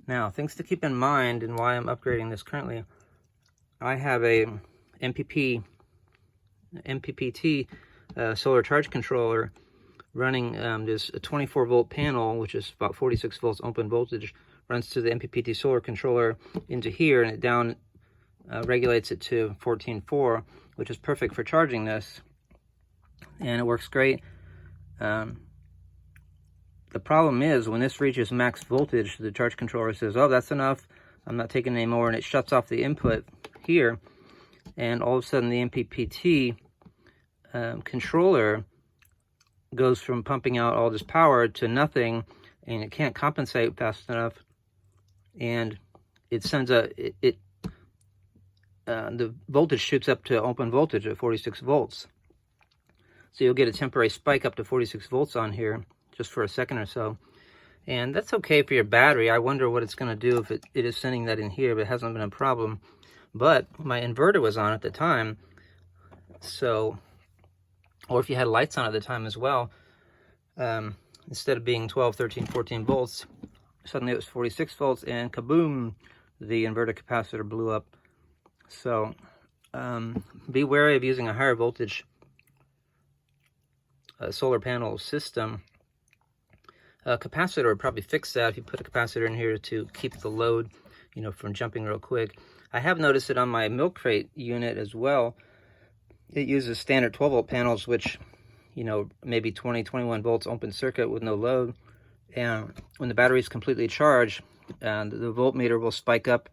Now, things to keep in mind and why I'm upgrading this currently. I have a mppt solar charge controller running. There's a 24 volt panel, which is about 46 volts open voltage, runs to the mppt solar controller into here, and it down regulates it to 14.4, which is perfect for charging this, and it works great. The problem is when this reaches max voltage, the charge controller says, oh, that's enough, I'm not taking any more, and it shuts off the input here, and all of a sudden the mppt controller goes from pumping out all this power to nothing, and it can't compensate fast enough, and it sends the voltage shoots up to open voltage at 46 volts. So you'll get a temporary spike up to 46 volts on here just for a second or so, and that's okay for your battery. I wonder what it's going to do if it is sending that in here, but it hasn't been a problem. But my inverter was on at the time, so, or if you had lights on at the time as well, instead of being 12, 13, 14 volts, suddenly it was 46 volts, and kaboom, the inverter capacitor blew up. So be wary of using a higher voltage solar panel system. A capacitor would probably fix that if you put a capacitor in here to keep the load, from jumping real quick. I have noticed it on my milk crate unit as well. It uses standard 12 volt panels, which, maybe 20, 21 volts open circuit with no load. And when the battery is completely charged, the voltmeter will spike up.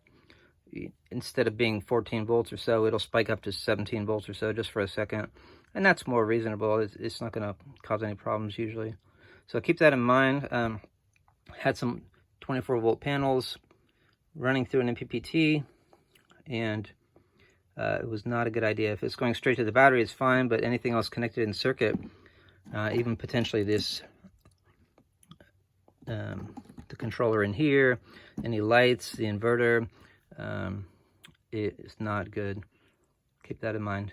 Instead of being 14 volts or so, it'll spike up to 17 volts or so just for a second. And that's more reasonable. It's not going to cause any problems usually. So keep that in mind. Had some 24 volt panels running through an mppt, and it was not a good idea. If it's going straight to the battery, it's fine, but anything else connected in circuit, even potentially this, the controller in here, any lights, the inverter, it's not good. Keep that in mind.